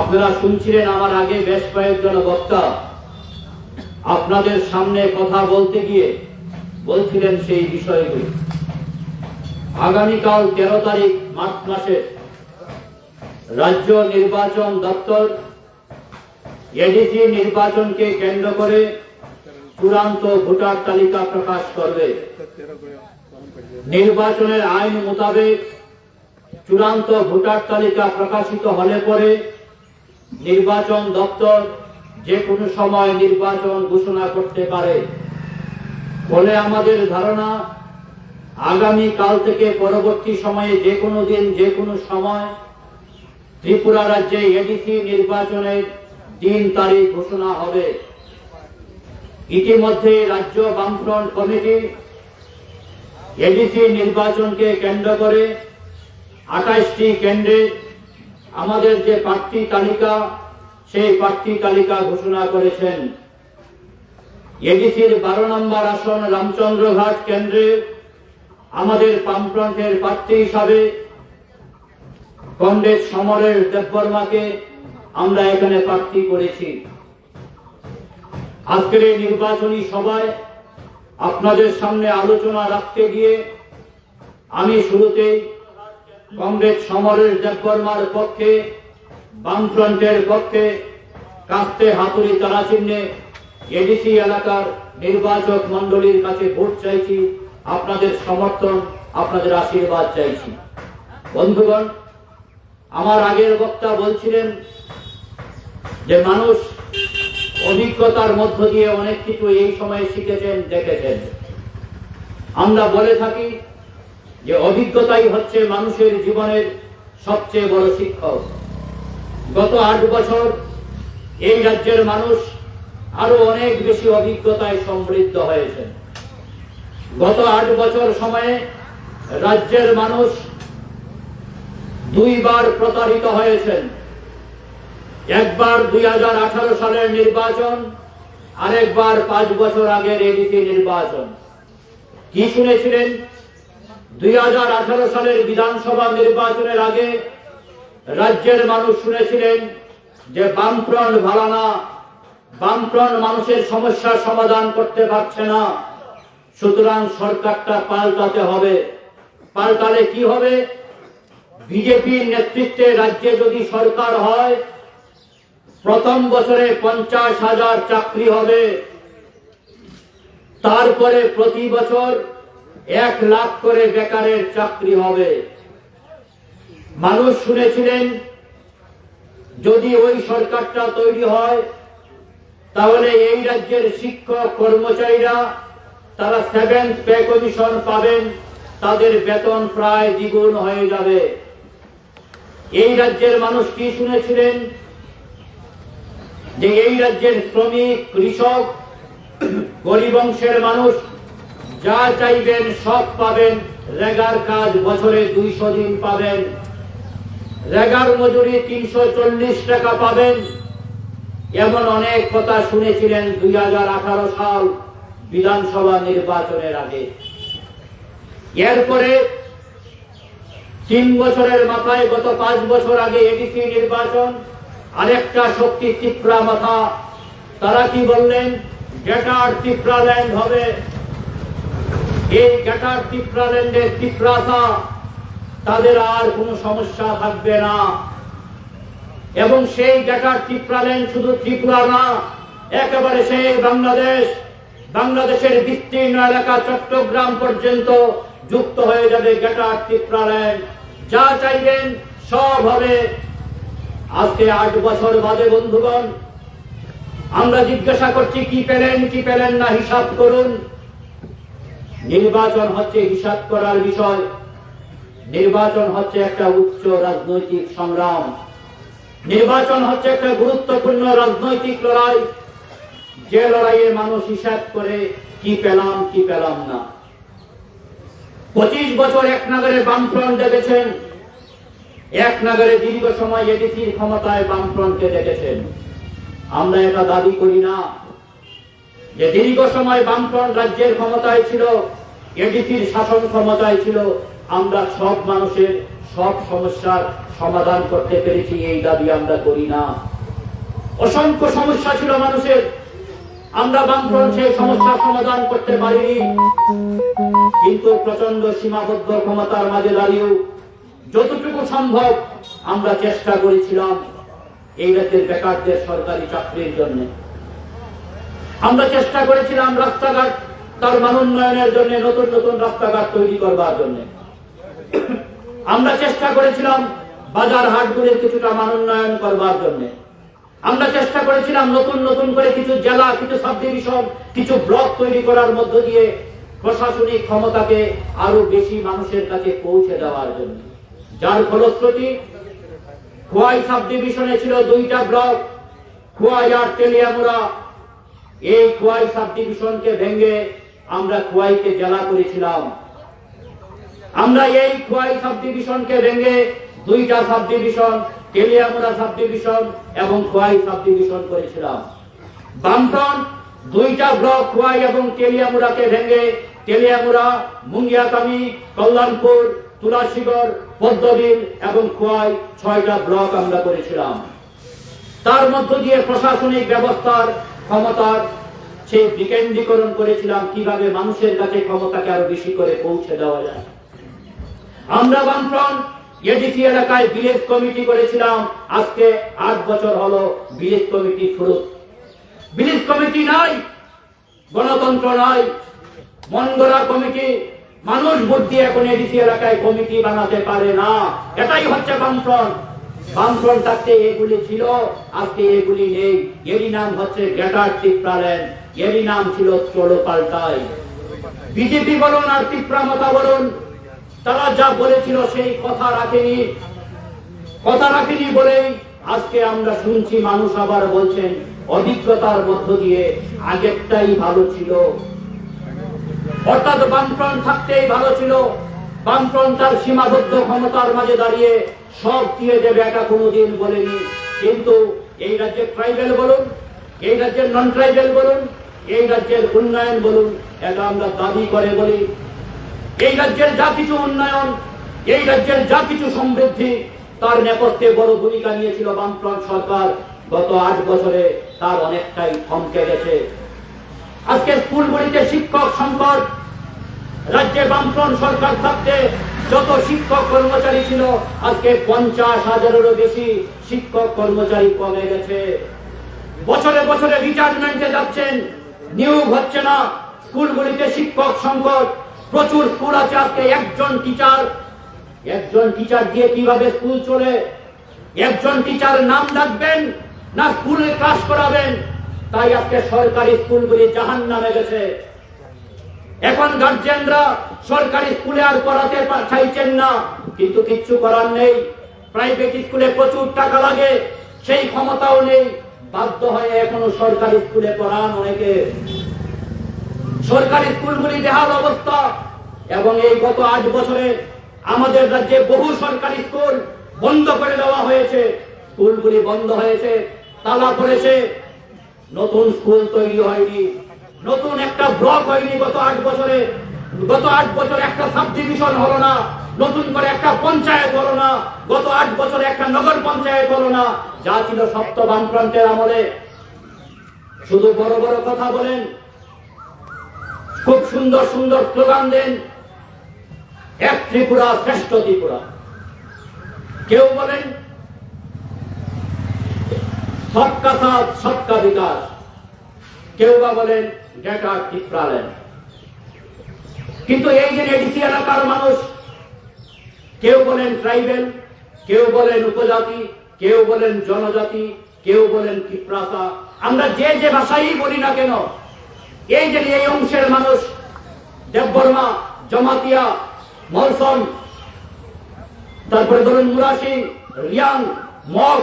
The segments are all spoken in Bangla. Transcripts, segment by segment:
আপনারা শুনছিলেন আমার আগে বেশ কয়েকজন বক্তা আপনাদের সামনে কথা বলতে গিয়ে বলছিলেন সেই বিষয়গুলি। আগামীকাল 13 তারিখ মার্চ মাসে রাজ্য নির্বাচন দপ্তর এডিসি নির্বাচনকে কেন্দ্র করে চূড়ান্ত ভোটার তালিকা প্রকাশ করবে। নির্বাচনের আইন মোতাবেক চূড়ান্ত ভোটার তালিকা প্রকাশিত হলে পরে নির্বাচন দপ্তর যে কোনো সময় নির্বাচন ঘোষণা করতে পারে। ফলে আমাদের ধারণা আগামী কাল থেকে পরবর্তী সময়ে যে কোনো দিন যে কোনো সময় ত্রিপুরা রাজ্যে এডিসি নির্বাচনের দিন তারিখ ঘোষণা হবে। ইতিমধ্যে রাজ্য বামফ্রন্ট কমিটি এডিসি নির্বাচনকে কেন্দ্র করে 28টি কেন্দ্রে আমাদের যে প্রার্থী তালিকা সেই প্রার্থী তালিকা ঘোষণা করেছেন। এডিসির 12 নম্বর আসন রামচন্দ্রঘাট কেন্দ্রে আমাদের বামফ্রন্টের প্রার্থী হিসাবে কমরেড সমরেশ দেববর্মাকে আমরা এখানে প্রার্থী করেছি। আজকের এই নির্বাচনী সভায় আপনাদের সামনে আলোচনা রাখতে গিয়ে আমি শুরুতেই কমরেড সমরেশ দেববর্মার পক্ষে বামফ্রন্টের পক্ষে কাস্তে হাতুড়ি তারা চিহ্নে এডিসি এলাকার নির্বাচক মন্ডলীর কাছে ভোট চাইছি, আপনাদের সমর্থন আপনাদের আশীর্বাদ চাইছি। বন্ধুগণ, আমার আগের বক্তা বলছিলেন যে মানুষ অভিজ্ঞতার মধ্য দিয়ে অনেক কিছু এই সময়ে শিখেছেন, দেখেছেন। আমরা বলে থাকি যে অভিজ্ঞতাই হচ্ছে মানুষের জীবনের সবচেয়ে বড় শিক্ষক। গত 8 বছর এই রাজ্যের মানুষ আরো অনেক বেশি অভিজ্ঞতায় সমৃদ্ধ হয়েছে। গত 8 বছর সময়ে রাজ্যের মানুষ 2 বার প্রতারিত হয়েছেন। একবার 2018 সালের নির্বাচন, আরেকবার 5 বছর আগের এডিসি নির্বাচন। কি শুনেছিলেন? 2018 সালের বিধানসভা নির্বাচনের আগে রাজ্যের মানুষ শুনেছিলেন যে বামফ্রন্ট ভালো না, বামফ্রন্ট মানুষের সমস্যার সমাধান করতে পারছে না, সুতরাং সরকারটা পাল্টাতে হবে। পাল্টালে কি হবে? বিজেপির নেতৃত্বে রাজ্যে যদি সরকার হয়, প্রথম বছরে 50,000 চাকরি হবে, তারপরে প্রতি বছর 1 লাখ করে বেকারের চাকরি হবে। মানুষ শুনেছিলেন যদি ওই সরকারটা তৈরি হয় তাহলে এই রাজ্যের শিক্ষক কর্মচারীরা তারা 7th পে কমিশন পাবেন, তাদের বেতন প্রায় দ্বিগুণ হয়ে যাবে। এই রাজ্যের মানুষ কি শুনেছিলেন? যে এই রাজ্যের শ্রমিক, কৃষক, গরিব অংশের মানুষ যা চাইবেন সব পাবেন। রেগার কাজ বছরে 200 দিন পাবেন, রেগার মজুরি 340 টাকা পাবেন। এমন অনেক কথা শুনেছিলেন 2018 সাল বিধানসভা নির্বাচনের আগে। এরপরে 3 বছরের মাথায় গত 5 বছর আগে এডিসি নির্বাচন, আরেকটা শক্তি ত্রিপুরা মাথা। তারা কি বললেন? গ্রেটার ত্রিপুরা ল্যান্ড হবে। এই গ্রেটার ত্রিপুরা ল্যান্ডের ত্রিপুরাসা, তাদের আর কোনো সমস্যা থাকবে না। এবং সেই গ্রেটার ত্রিপুরা ল্যান্ড শুধু ত্রিপুরা না, একেবারে সেই বাংলাদেশ, বাংলাদেশের বিস্তীর্ণ এলাকা চট্টগ্রাম পর্যন্ত যুক্ত হয়ে যাবে গ্রেটার ত্রিপুরা ল্যান্ড। যা চাইবেন সব হবে। আজকে 8 বছর বাদে বন্ধুগণ আমরা জিজ্ঞাসা করছি কি পেলেন কি পেলেন না, হিসাব করুন। নির্বাচন হচ্ছে হিসাব করার বিষয়। নির্বাচন হচ্ছে একটা উচ্চ রাজনৈতিক সংগ্রাম। নির্বাচন হচ্ছে একটা গুরুত্বপূর্ণ রাজনৈতিক লড়াই, যে লড়াইয়ে মানুষ হিসাব করে কি পেলাম কি পেলাম না। 25 বছর এক নাগারে বামফ্রন্ট দেখেছেন, এক নাগারে দীর্ঘ সময় এডিসির ক্ষমতায় বামফ্রন্টকে দেখেছেন। আমরা এটা দাবি করি না যে দীর্ঘ সময় বামফ্রন্ট রাজ্যের ক্ষমতায় ছিল, এডিসির শাসন ক্ষমতায় ছিল। আমরা সব মানুষের সব সমস্যার সমাধান করতে পেরেছি এই দাবি আমরা করি না। অসংখ্য সমস্যা ছিল মানুষের, আমরা বামফ্রন্ট সেই সমস্যার সমাধান করতে পারিনি। কিন্তু প্রচন্ড সীমাবদ্ধ ক্ষমতার মাঝে দাঁড়িয়েও যতটুকু সম্ভব আমরা চেষ্টা করেছিলাম এই রাজ্যের বেকারদের সরকারি চাকরির জন্য। আমরা চেষ্টা করেছিলাম রাস্তাঘাট তার মান উন্নয়নের জন্য, নতুন নতুন রাস্তাঘাট তৈরি করবার জন্য। আমরা চেষ্টা করেছিলাম বাজার হাটগুলির কিছুটা মান উন্নয়ন করবার জন্য। আমরা চেষ্টা করেছিলাম নতুন নতুন করে কিছু জেলা, কিছু সাব ডিভিশন, কিছু ব্লক তৈরি করার মধ্য দিয়ে প্রশাসনিক ক্ষমতাকে আরো বেশি মানুষের কাছে পৌঁছে দেওয়ার জন্য। যার ফলশ্রুতি খোয়াই সাব ডিভিশনে ছিল 2টা ব্লক, খোয়াই আর তেলিয়ামুড়া। এই খোয়াই সাব ডিভিশনকে ভেঙে আমরা খোয়াইকে জেলা করেছিলাম। আমরা এই খোয়াই সাব ডিভিশনকে ভেঙে 2টা sub division, Teliamura sub division এবং খোয়াই সাব ডিভিশন করেছিলাম। বামফ্রন্ট 2টা ব্লক খোয়াই এবং তেলিয়ামুড়াকে ভেঙে তেলিয়ামুড়া, মুঙ্গিয়াকামি, কল্যাণপুর, তুলাসীগড়, পদ্মবিল এবং খোয়াই 6টা ব্লক আমরা করেছিলাম। তার মধ্য দিয়ে প্রশাসনিক ব্যবস্থার ক্ষমতার সেই বিকেন্দ্রীকরণ করেছিলাম, কিভাবে মানুষের কাছে ক্ষমতাকে আরো বেশি করে পৌঁছে দেওয়া যায়। আমরা বামফ্রন্ট এডিসি এলাকায় ভিলেজ কমিটি করেছিলাম। আজকে 8 বছর হলো ভিলেজ কমিটি শুরু। ভিলেজ কমিটি নাই, গণতন্ত্র নাই, মন গড়া কমিটি। মানুষ বুদ্ধি এখন এডিসি এলাকায় কমিটি বানাতে পারে না। এটাই হচ্ছে বামফ্রন্ট। বামফ্রন্ট থাকতে এগুলি ছিল, আজকে এগুলি নেই। এরই নাম হচ্ছে গ্রেটার ত্রিপুরাল্যান্ড, এরই নাম ছিল চলো পাল্টাই। বিজেপি বলুন আর ত্রিপুরা বলুন, তারা যা বলেছিল সেই কথা রাখেনি বলেই আজকে আমরা শুনছি মানুষ আবার বলছেন অভিজ্ঞতার মধ্য দিয়ে আগেরটাই ভালো ছিল। অর্থাৎ বামফ্রন্ট থাকতেই ভালো ছিল। বামফ্রন্ট তার সীমাবদ্ধ ক্ষমতার মাঝে দাঁড়িয়ে সব দিয়ে দেবে, এটা কোনোদিন বলেনি। কিন্তু এই রাজ্যের ট্রাইবেল বলুন, এই রাজ্যের নন ট্রাইবেল বলুন, এই রাজ্যের উন্নয়ন বলুন, এটা আমরা দাবি করে বলি। এই রাজ্যের যা কিছু উন্নয়ন, এই রাজ্যের যা কিছু সমৃদ্ধি, তার নেপথ্যে বড় ভূমিকা নিয়েছিল বামফ্রন্ট সরকার। গত 8 বছরে তার অনেকটাই থমকে গেছে। আজকে স্কুলগুলিতে শিক্ষক সংকট। রাজ্যে বামফ্রন্ট সরকার থাকতে যত শিক্ষক কর্মচারী ছিল, আজকে 50,000-এরও বেশি শিক্ষক কর্মচারী কমে গেছে। বছরে বছরে রিটায়ারমেন্টে যাচ্ছেন, নিয়োগ হচ্ছে না। স্কুলগুলিতে শিক্ষক সংকট। প্রচুর স্কুল আছে, আজকে একজন টিচার দিয়ে কিভাবে স্কুল চলে? একজন টিচার নাম ডাকবেন না স্কুলে ক্লাস করাবেন? তাই আজকে সরকারি স্কুলগুলি জাহান্নামে গেছে। এখন গার্জিয়ানরা সরকারি স্কুলে আর পড়াতে চাইছেন না, কিন্তু কিচ্ছু করার নেই। প্রাইভেট স্কুলে প্রচুর টাকা লাগে, সেই ক্ষমতাও নেই। বাধ্য হয়ে এখনো সরকারি স্কুলে পড়ান অনেকে। সরকারি স্কুলগুলি বেহাল অবস্থা। এবং এই গত 8 বছরে আমাদের রাজ্যে বহু সরকারি স্কুল বন্ধ করে দেওয়া হয়েছে। স্কুলগুলি বন্ধ হয়েছে, তালা পড়েছে, নতুন স্কুল তৈরি হয়নি, নতুন একটা ব্লক হয়নি। গত 8 বছরে একটা সাব ডিভিশন হলো না, নতুন করে একটা পঞ্চায়েত হলো না, গত 8 বছরে একটা নগর পঞ্চায়েত হলো না। যা ছিল সপ্ত বামফ্রন্টের আমলে। শুধু বড় বড় কথা বলেন, খুব সুন্দর সুন্দর স্লোগান দেন, এক ত্রিপুরা শ্রেষ্ঠ ত্রিপুরা। কেউ বলেন সবকা সাথ সবকা বিকাশ, কেউ বা বলেন গ্রেটার ত্রিপুরাল্যান্ড। কিন্তু এই যে এডিসি এলাকার মানুষ, কেউ বলেন ট্রাইবেল, কেউ বলেন উপজাতি, কেউ বলেন জনজাতি, কেউ বলেন ত্রিপুরা। আমরা যে যে ভাষাই বলি না কেন, এই যে এই অংশের মানুষ, দেববর্মা, জমাতিয়া, মলসন, তারপরে ধরুন মুরাসি, রিয়াং, মগ,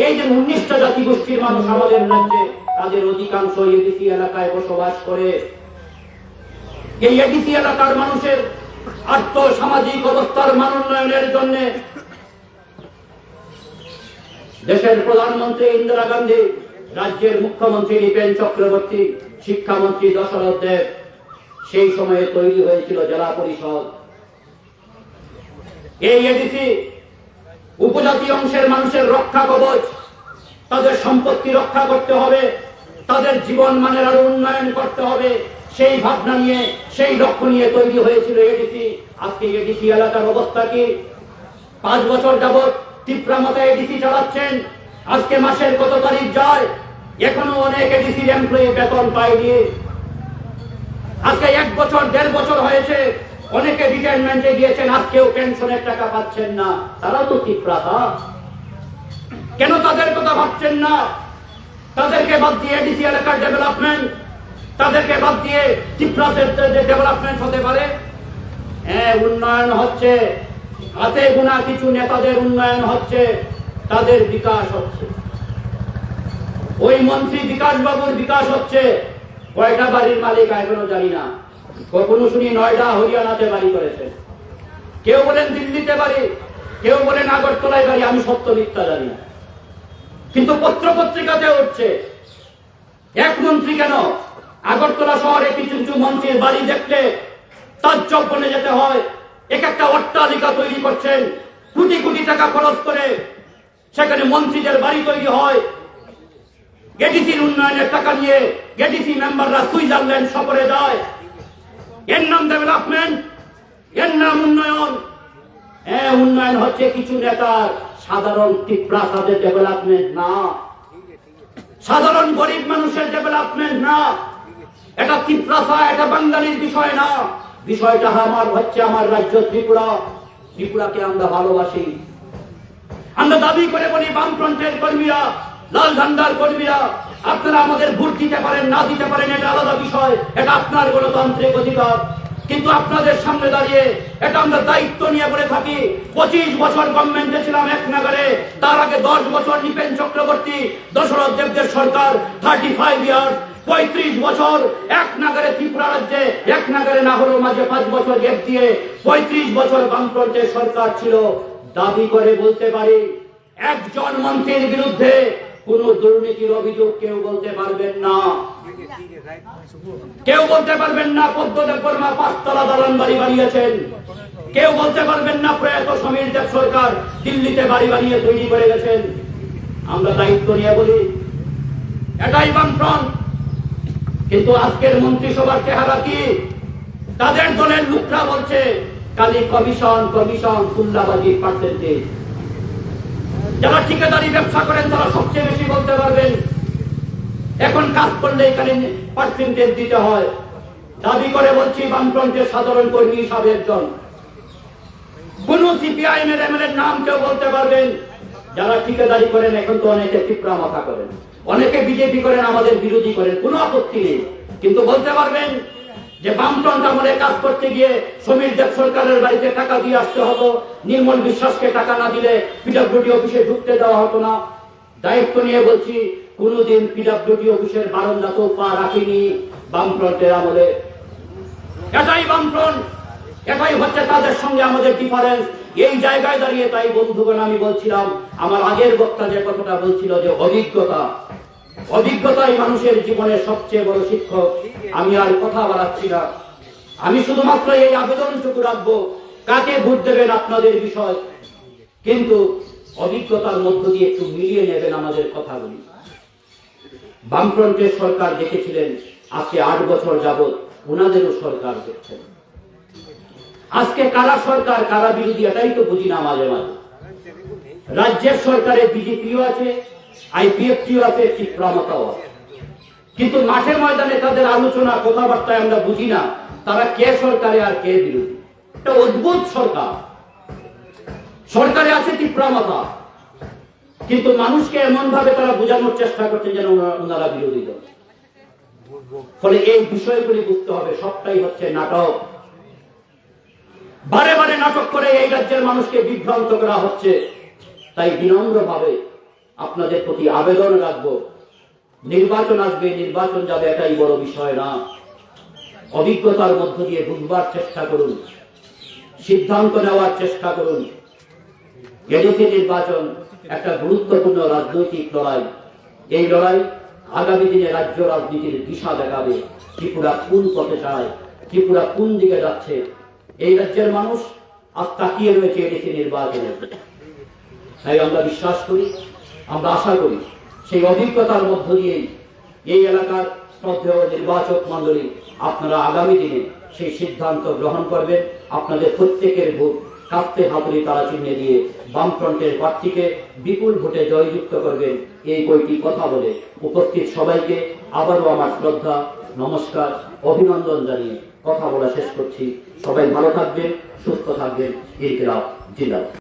এই যে 19টা জাতিগোষ্ঠীর মানুষ আমাদের রাজ্যে, তাদের অধিকাংশ এডিসি এলাকায় বসবাস করে। এই এডিসি এলাকার মানুষের আর্থ সামাজিক অবস্থার মান উন্নয়নের জন্য দেশের প্রধানমন্ত্রী ইন্দিরা গান্ধী, রাজ্যের মুখ্যমন্ত্রী নৃপেন চক্রবর্তী, শিক্ষামন্ত্রী দশরথ দেব, সেই সময়ে তৈরি হয়েছিল জেলা পরিষদ। এই এডিসি উপজাতি অংশের মানুষের রক্ষা কবচ, তাদের সম্পত্তি রক্ষা করতে হবে, তাদের জীবন মানের আরো উন্নয়ন করতে হবে। সেই ভাবনা নিয়ে, সেই লক্ষ্য নিয়ে তৈরি হয়েছিল এডিসি। আজকে এডিসি এলাকার অবস্থা কি? 5 বছর যাবৎ তীব্রামতা এডিসি চালাচ্ছেন। আজকে মাসের কত তারিখ যায়, এখনো অনেক এডিসির এমপ্লয়ি বেতন পায়নি। আজকে 1 বছর 1.5 বছর হয়েছে, অনেকে রিটায়ারমেন্টে গিয়েছেন, আজকেও পেনশনের টাকা পাচ্ছেন না। তারা তো তীব্রতা, কেন তাদের কথা ভাবছেন না? তাদেরকে বাদ দিয়ে এডিসি এলাকার ডেভেলপমেন্ট, তাদেরকে বাদ দিয়ে তীব্রাসের ডেভেলপমেন্ট হতে পারে? হ্যাঁ, উন্নয়ন হচ্ছে, হাতে গোনা কিছু নেতাদের উন্নয়ন হচ্ছে, তাদের বিকাশ হচ্ছে। ওই মন্ত্রী বিকাশ বাবুর বিকাশ হচ্ছে। কয়টা বাড়ির মালিক এখনো জানি না। কখনো শুনি নয়ডা হরিয়ানাতে বাড়ি করেছে, কেউ বলেন দিল্লিতে বাড়ি, কেউ বলেন আগরতলায় বাড়ি। আমি সত্য মিথ্যা জানি না, কিন্তু পত্র পত্রিকাতে উঠছে। এক মন্ত্রী কেন, আগরতলা শহরে কিছু কিছু মন্ত্রীর বাড়ি দেখলে তাজ্জব বনে যেতে হয়। এক একটা অট্টালিকা তৈরি করছেন, কোটি কোটি টাকা খরচ করে সেখানে মন্ত্রীদের বাড়ি তৈরি হয়। এডিসির উন্নয়নের টাকা নিয়ে এডিসি মেম্বাররা সুইজারল্যান্ড সফরে যায়। এর নাম ডেভেলপমেন্ট, এর নাম উন্নয়ন। হ্যাঁ, উন্নয়ন হচ্ছে কিছু নেতার, সাধারণ তীব্রাসাদের ডেভেলপমেন্ট না, সাধারণ গরিব মানুষের ডেভেলপমেন্ট না। এটা তীব্রাসা, এটা বাঙালির বিষয় না। বিষয়টা আমার হচ্ছে আমার রাজ্য ত্রিপুরা। ত্রিপুরাকে আমরা ভালোবাসি। আমরা দাবি করে বলি, বামফ্রন্টের কর্মীরা, লাল ঝান্ডার কর্মীরা, আপনারা আমাদের ভোট দিতে পারেন, না দিতে পারেন, এটা আলাদা বিষয়, এটা আপনার গণতান্ত্রিক অধিকার। কিন্তু আপনাদের সামনে দাঁড়িয়ে এটা আমরা দায়িত্ব নিয়ে বলে থাকি। 25 বছর গভর্নমেন্টে ছিলাম এক নাগারে, তার আগে 10 বছর নিপেন চক্রবর্তী, দশরথ দেবদের সরকার, 35 ইয়ার্স, 35 বছর এক নাগারে ত্রিপুরা রাজ্যে, এক নাগারে না হলেও মাঝে 5 বছর গ্যাপ দিয়ে 35 বছর বামফ্রন্টের সরকার ছিল। দাবি করে বলতে পারি, একজন মন্ত্রীর বিরুদ্ধে কোন দুর্নীতির অভিযোগ কেউ বলতে পারবেন না। কেউ বলতে পারবেন না পদ্মদেব বর্মা 5 তলা দালান বাড়ি বানিয়েছেন। কেউ বলতে পারবেন না প্রয়াত সমীর দেব সরকার দিল্লিতে বাড়ি বানিয়ে তৈরি করে গেছেন। আমরা দায়িত্ব নিয়ে বলি, এটাই বামফ্রন্ট। কিন্তু আজকের মন্ত্রিসভার চেহারা কি? তাদের দলের লোকরা বলছে খালি কমিশন কমিশন, তুল্লাবাজির পার্সেন্টেজ। যারা ঠিকাদারি ব্যবসা করেন তারা সবচেয়ে বেশি বলতে পারবেন। এখন কাজ করলে এখানে পার্সেন্টেজ দিতে হয়। দাবি করে বলছি, বামফ্রন্টের সাধারণ কর্মী হিসাবে একজন, কোন সিপিআইএম এর এমএলএর নাম কেউ বলতে পারবেন? যারা ঠিকাদারি করেন, এখন তো অনেকে তীব্রা মাথা করেন, অনেকে বিজেপি করেন, আমাদের বিরোধী করেন, কোনো আপত্তি নেই। কিন্তু বলতে পারবেন যে বামফ্রন্ট আমলে কাজ করতে গিয়ে সমীর দেব সরকারের বাড়িতে টাকা দিয়ে আসতে হতো, নির্মল বিশ্বাসকে টাকা না দিলে পিডব্লিউডি অফিসে ঢুকতে দেওয়া হতো না। দায়িত্ব নিয়ে বলছি, কোনদিন পিডব্লিউডি অফিসের বারান্দাতেও পা রাখেনি বামফ্রন্টের আমলে। এটাই বামফ্রন্ট, এটাই হচ্ছে তাদের সঙ্গে আমাদের ডিফারেন্স। এই জায়গায় দাঁড়িয়ে তাই বন্ধুগণ আমি বলছিলাম, আমার আগের বক্তা যে কথাটা বলছিল যে অভিজ্ঞতাই মানুষের জীবনের সবচেয়ে বড় শিক্ষক। আমি আর কথা বাড়াচ্ছি না, আমি শুধুমাত্র এই আবেদনটুকু রাখবো, কাকে ভোট দেবেন আপনাদের বিষয়, কিন্তু অভিজ্ঞতার মধ্য দিয়ে একটু মিলিয়ে নেবেন আমাদের কথাগুলি। বামফ্রন্টের সরকার দেখেছিলেন, আজকে 8 বছর যাবৎ ওনাদেরও সরকার দেখছেন। আজকে কারা সরকার কারা বিরোধী এটাই তো বুঝি না মাঝে মাঝে। রাজ্যের সরকারে বিজেপিও আছে, আইপিএফটিও আছে, তীব্রমতাও আছে, কিন্তু মাঠে ময়দানে তাদের আলোচনা কথাবার্তায় আমরা বুঝি না তারা কে সরকারে আর কে বিরোধী। একটা অদ্ভুত সরকার, সরকারে আছে তীব্রমতা, কিন্তু মানুষকে এমন ভাবে তারা বোঝানোর চেষ্টা করছেন যেন ওনারা বিরোধী দল। ফলে এই বিষয়গুলি বুঝতে হবে, সবটাই হচ্ছে নাটক। বারে বারে নাটক করে এই রাজ্যের মানুষকে বিভ্রান্ত করা হচ্ছে। তাই বিনম্রভাবে আপনাদের প্রতি আবেদন রাখবো, নির্বাচন আসবে, নির্বাচন যাবে, এটাই বড় বিষয় না। অভিজ্ঞতার মধ্য দিয়ে বুঝবার চেষ্টা করুন, সিদ্ধান্ত নেওয়ার চেষ্টা করুন। এডিসি নির্বাচন একটা গুরুত্বপূর্ণ রাজনৈতিক লড়াই। এই লড়াই আগামী দিনে রাজ্য রাজনীতির দিশা দেখাবে। ত্রিপুরা কোন পথে যায়, ত্রিপুরা কোন দিকে যাচ্ছে, এই রাজ্যের মানুষ আজ তাকিয়ে রয়েছে এডিসি নির্বাচনে। তাই আমরা বিশ্বাস করি, আমরা আশা করি সেই অভিজ্ঞতার মধ্য দিয়েই এই এলাকার শ্রদ্ধেয় নির্বাচক মণ্ডলী আপনারা আগামী দিনে সেই সিদ্ধান্ত গ্রহণ করবেন। আপনাদের প্রত্যেকের ভোট কাস্তে হাতুড়ি তারা চিহ্নে দিয়ে বামফ্রন্টের প্রার্থীকে বিপুল ভোটে জয়যুক্ত করবেন। এই কয়টি কথা বলে উপস্থিত সবাইকে আবারও আমার শ্রদ্ধা, নমস্কার, অভিনন্দন জানিয়ে কথা বলা শেষ করছি। সবাই ভালো থাকবেন, সুস্থ থাকবেন। ইনকিলাব জিন্দাবাদ।